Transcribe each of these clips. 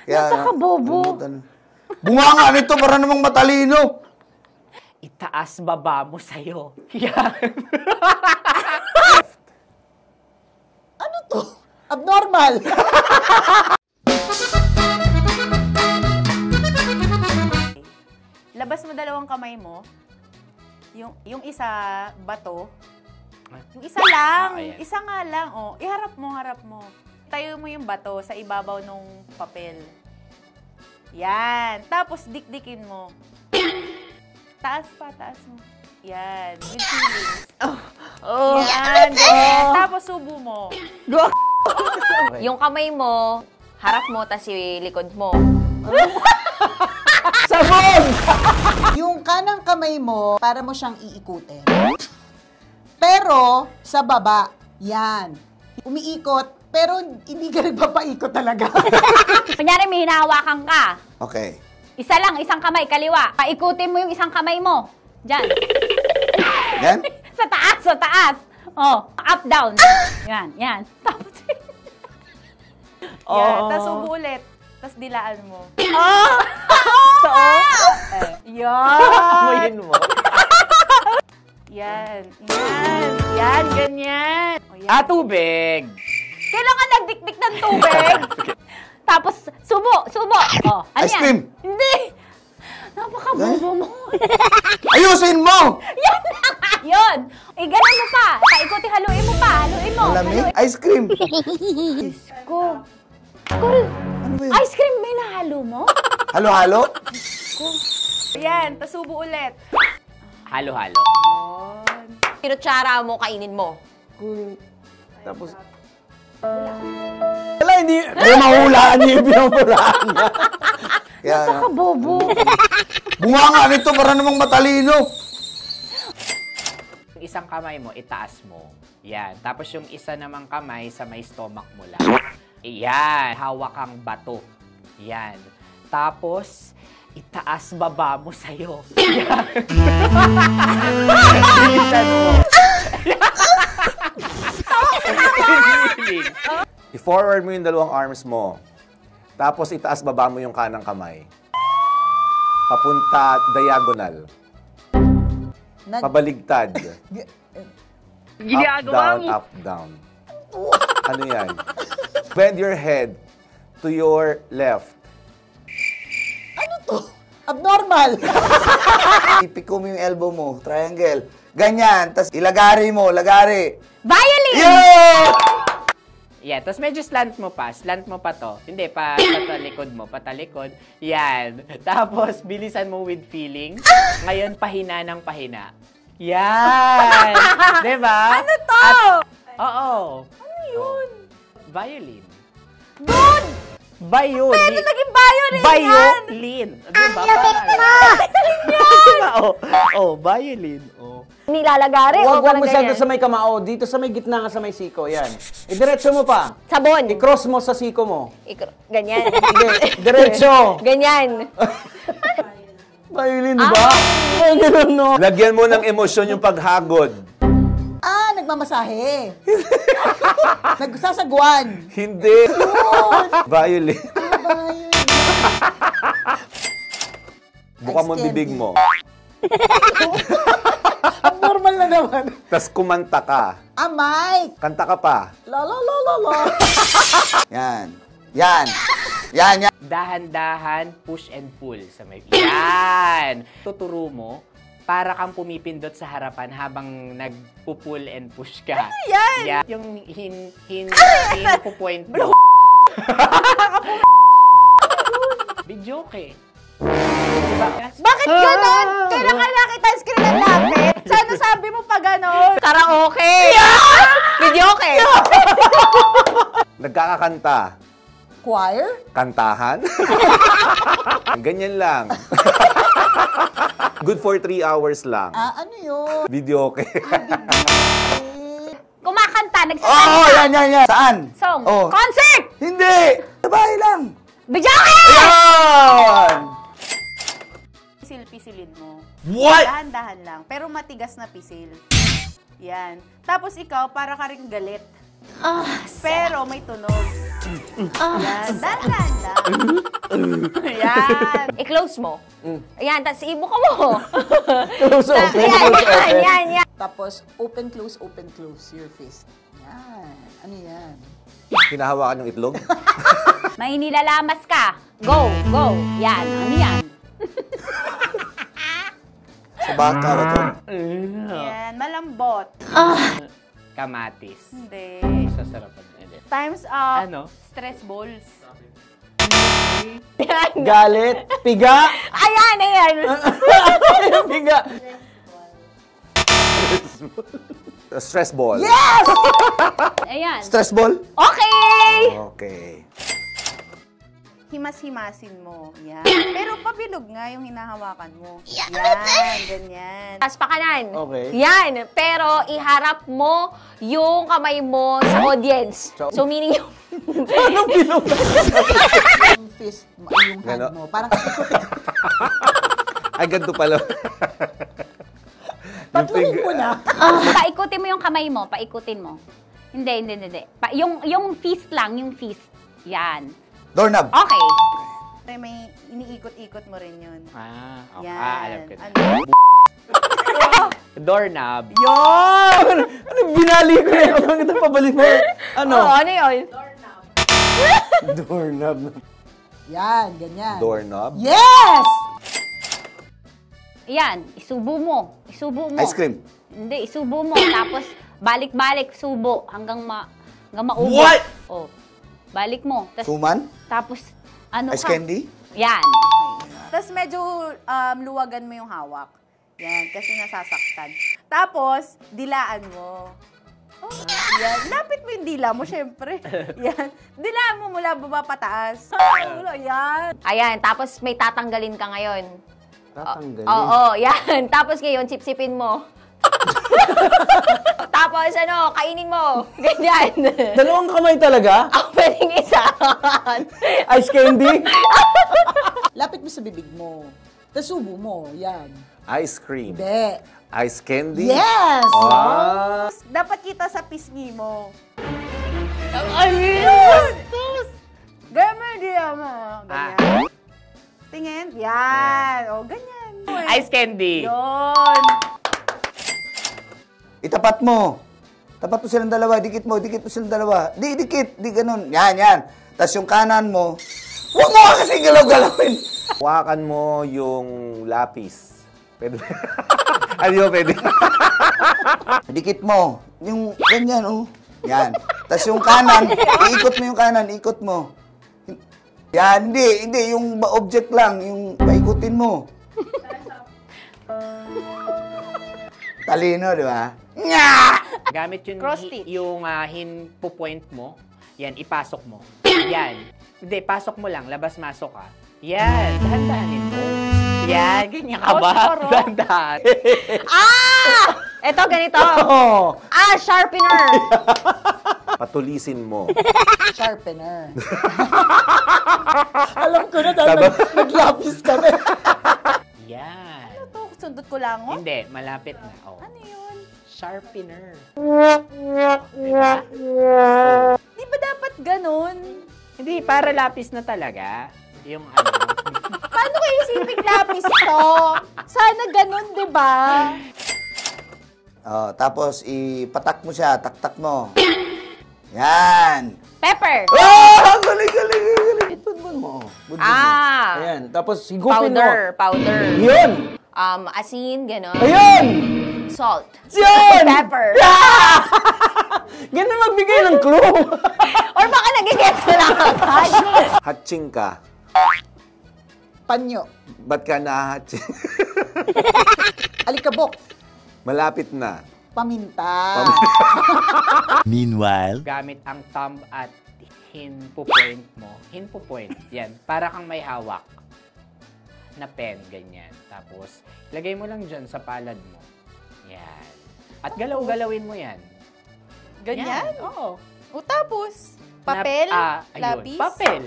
Napaka-bobo. Bunga nga nito para namang matalino. Itaas baba mo sa'yo. Yan. Ano to? Abnormal. Labas mo dalawang kamay mo. Yung isa, bato. Yung isa lang. Isa nga lang. Oh. Iharap mo, harap mo. Tayo mo yung bato sa ibabaw ng papel. Yan. Tapos, dikdikin mo. Taas pa, taas mo. Yan. With feelings. Yan. Ganyan. Tapos, subo mo. Yung kamay mo, harap mo, tas yung likod mo. Sabon! Yung kanang kamay mo, para mo siyang iikutin. Pero, sa baba, yan. Umiikot, pero hindi ka nagpapaikot talaga. Kunyari, may hinahawakan ka. Okay. Isa lang, isang kamay, kaliwa. Paikutin mo yung isang kamay mo. Diyan. Yan? Sa taas, sa taas. Oh, up, down. Yan, yan. Tapos, Yan. Tapos, subo ulit. Tapos, dilaan mo. Yan. Muyin mo. Yan. Yan. Yan. Ganyan. O, yan. Tubig. kailangan nagdikdik ng tubig. Tapos, subo, subo. Oh, ano Ice yan? cream. Hindi. Napaka-bobo mo. Ayusin mo! Yan na nga yun. Ganun mo pa. Paikuti, haluin mo pa. Haluin mo. Malamig? Ice cream. Ko. Kul, Ano ba yun? ice cream may nahalo mo? Halo-halo? Yan. Tapos subo ulit. Halo-halo. Pinutsara mo, kainin mo. Tapos... Wala, hindi... Kaya mahulaan niya yung pinahulaan niya. Kaya... Napaka-bobo. Bunga nga nito para namang matalino. Yung isang kamay mo, itaas mo. Yan. Tapos yung isa namang kamay sa may stomach mo lang. Yan. Hawak kang bato. Yan. Tapos, itaas baba mo sa'yo. Yan. Bilisan mo. I-forward mo yung dalawang arms mo. Tapos itaas baba mo yung kanang kamay. Papunta diagonal. Pabaligtad. Up, down, up, down. Ano yan? Bend your head to your left. Ano to? Abnormal! Ipiko mo yung elbow mo, triangle. Ganyan, tas ilagari mo, lagari. Violin! Yeah! Yeah, tapos medyo slant mo pa to. Hindi, patalikod mo, patalikod. Yan. Tapos, bilisan mo with feeling. Ngayon, pahina ng pahina. Yan! Diba? Ano to? Oo. Ano yun? Violin. Good! Violin. Pwede naging violin yan! Violin. Diba? Violin. Nilalagari o Huwag parang mo masyado ganyan? sa may kamao. Dito sa may gitna nga sa may siko. Yan. Idiretso mo pa. Sabon. I-cross mo sa siko mo. Ganyan. Hindi. Diretso. Ganyan. Violin, di ba? Ay, ganun, no? Lagyan mo ng emosyon yung paghagod. Ah, nagmamasahe. Nagsasagwan. Hindi. Violin. Buka mo bibig mo. Abnormal na naman. Tapos kumanta ka. Ah, Mike. Kanta ka pa. La la la la la. Yan. Yan. Yan, yan. Dahan-dahan, push and pull sa may... Yan! Tuturo mo para kang pumipindot sa harapan habang nagpo-pull and push ka. Ano yan? Yeah. Yung po-point mo. Bidyoke. Diba? Bakit ganon? Kailangan nakita yung screen ng lapit. Sana sabi mo pa ganon. Karaoke. Videoke. Nagkakakanta. Choir? Kantahan. Ganyan lang. Good for 3 hours lang. Ah, ano yun? Video okay. Kumakanta, Oo, nagsasalita. yan. Saan? Song. Oh. Concert! Hindi! Sa bahay lang. Bijoke! Yan! Pisil-pisilin mo. What? Dahan-dahan lang. Pero matigas na pisil. Yan. Tapos ikaw, para ka rin galit. Pero may tunog. Yan. Dahan-dahan lang. Yan. I-close mo. Ayan, tapos ibuka mo. Close, open, Ayan, close, yan, open. yan, yan. Tapos, open, close your fist. Yan. Ano yan? Hinahawakan yung itlog? May nilalamas ka. Go, go. Yan, ano yan? Sa baka ba ito? Yan, malambot. Kamatis. Hindi. Sasarapan. Hindi. Times up. Ano? Stress balls. Galit. Piga. Ayan, ayan. Piga. Stress ball. Yes! Ayan. Stress ball? Okay! Okay. Himas-himasin mo. Yan. Pero pabilog nga yung hinahawakan mo. Yan, ganyan. Tapos pa kanan. Okay. Yan. Pero iharap mo yung kamay mo sa audience. So meaning yung... Yung fist mo, yung hand Gano? mo. Parang Ay, ganito pala. patluin mo na. Paikutin mo yung kamay mo. Paikutin mo. Hindi. Yung fist lang, yung fist. Yan. Doorknob. Okay. May iniikot-ikot mo rin yun. Okay. Yan. Alam ko na. Ano? Doorknob. Yun! Ano, binali ko yan. Ang ito, pabalik mo. Ano? Oh, ano yun? Doorknob. Yan, ganyan. Doorknob. Yes! Yan. Isubo mo. Isubo mo. Ice cream. Hindi, isubo mo. Tapos, balik-balik, subo. Hanggang maubos. What? Oh. Balik mo. Suman? Tapos, ano Ice ka? candy? Yan. Tapos medyo luwagan mo yung hawak. Yan, kasi nasasaktan. Tapos, dilaan mo. Oh, yan. Lapit mo yung dila mo, syempre. Yan. Dilaan mo mula baba pataas. Yan. Ayan, tapos may tatanggalin ka ngayon. Tatanggalin. Oo, yan. Tapos ngayon, sipsipin mo. Tapos ano, kainin mo. Ganyan. Dalawang kamay talaga? Ang pwedeng isa. Ice candy? Lapit mo sa bibig mo. Tapos subo mo. Yan. Ice cream. Hindi. Ice candy. Yes! Ah. Dapat kita sa pisngi mo. Ayun! Ganyan mo yung dila mo. Ganyan. Tingin. Yan. O, ganyan. Ice candy. Yun. Itapat mo. Tapat mo silang dalawa. Dikit mo silang dalawa. Dikit. Di ganun. Yan. Tapos yung kanan mo, huwag mo kasi galaw-galawin. Hawakan mo yung lapis. Pwede. Ano pwede? Dikit mo. Yung ganyan, oh. Yan. Tapos yung kanan, iikot mo yung kanan, ikot mo. Yan, hindi. Yung object lang, yung paikutin mo. Talino, di ba? Nga! Gamit yun, Cross stitch. yung hinpo-point mo. Yan, ipasok mo. Yan. Hindi, pasok mo lang. Labas-masok ka. Yan. Dahan-dahanin mo. Yan. Ganyan ka ba? Posporo. Dahan-dahan. Eto, ganito. Oh. Sharpener. Patulisin mo. Sharpener. Alam ko na dahil naglapis ka na. Yan. Ano to? Sundot ko lang, oh? Hindi, malapit na. Oh. Ano yun? Sharpener. Di ba dapat ganun? Hindi, para lapis na talaga. Yung ano. Paano kayo isipin lapis to? Sana ganun, di ba? Oh, tapos ipatak mo siya, taktak mo. Yan. Pepper. Ah! Galing. Budbud mo. Budbud mo. Ayan. Tapos higupin mo. Powder. Yun! Asin, gano'n. Ayun! Salt. Yun! Pepper. Ganun magbigay ng clue. Or baka nagigets mo lang agad. Hatching ka. Panyo. Ba't ka nahatching? Alikabok. Malapit na. Paminta. Meanwhile, Gamit ang thumb at hinpo-point mo. Hinpo-point. Yan. Para kang may hawak na pen. Ganyan. Tapos, lagay mo lang dyan sa palad mo. Yan. At galaw-galawin mo yan. Ganyan? Yan. Oo. O tapos, papel, Ayun. lapis. Papel.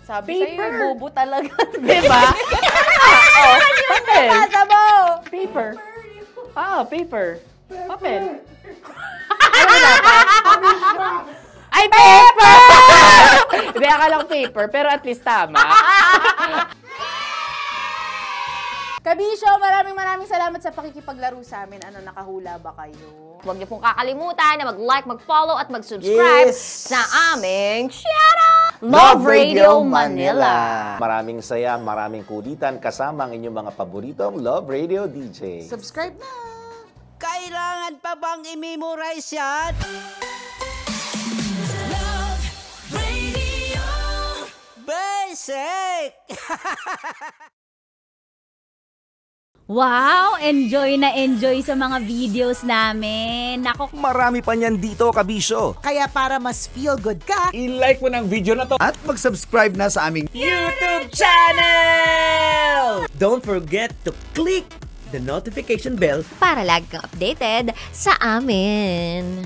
Sabi sa'yo, Paper. bobo talaga. Diba? Papel. Nasa mo! Paper. Paper. Papel. Ay, paper! Hindi, akalang paper, pero at least tama. Kabisyo, maraming salamat sa pakikipaglaro sa amin. Ano, nakahula ba kayo? Huwag niyo pong kakalimutan na mag-like, mag-follow at mag-subscribe sa aming channel, Love Radio Manila. Maraming saya, maraming kulitan kasama ang inyong mga paboritong Love Radio DJ. Subscribe na! Kailangan pa bang i-memorize yan? Love Radio Basic! Wow! Enjoy na enjoy sa mga videos namin. Nako, Marami pa niyan dito, kabisyo. Kaya para mas feel good ka, I-like mo ng video na to. At mag-subscribe na sa aming YouTube channel! Don't forget to click the notification bell Para lagi kang updated sa amin.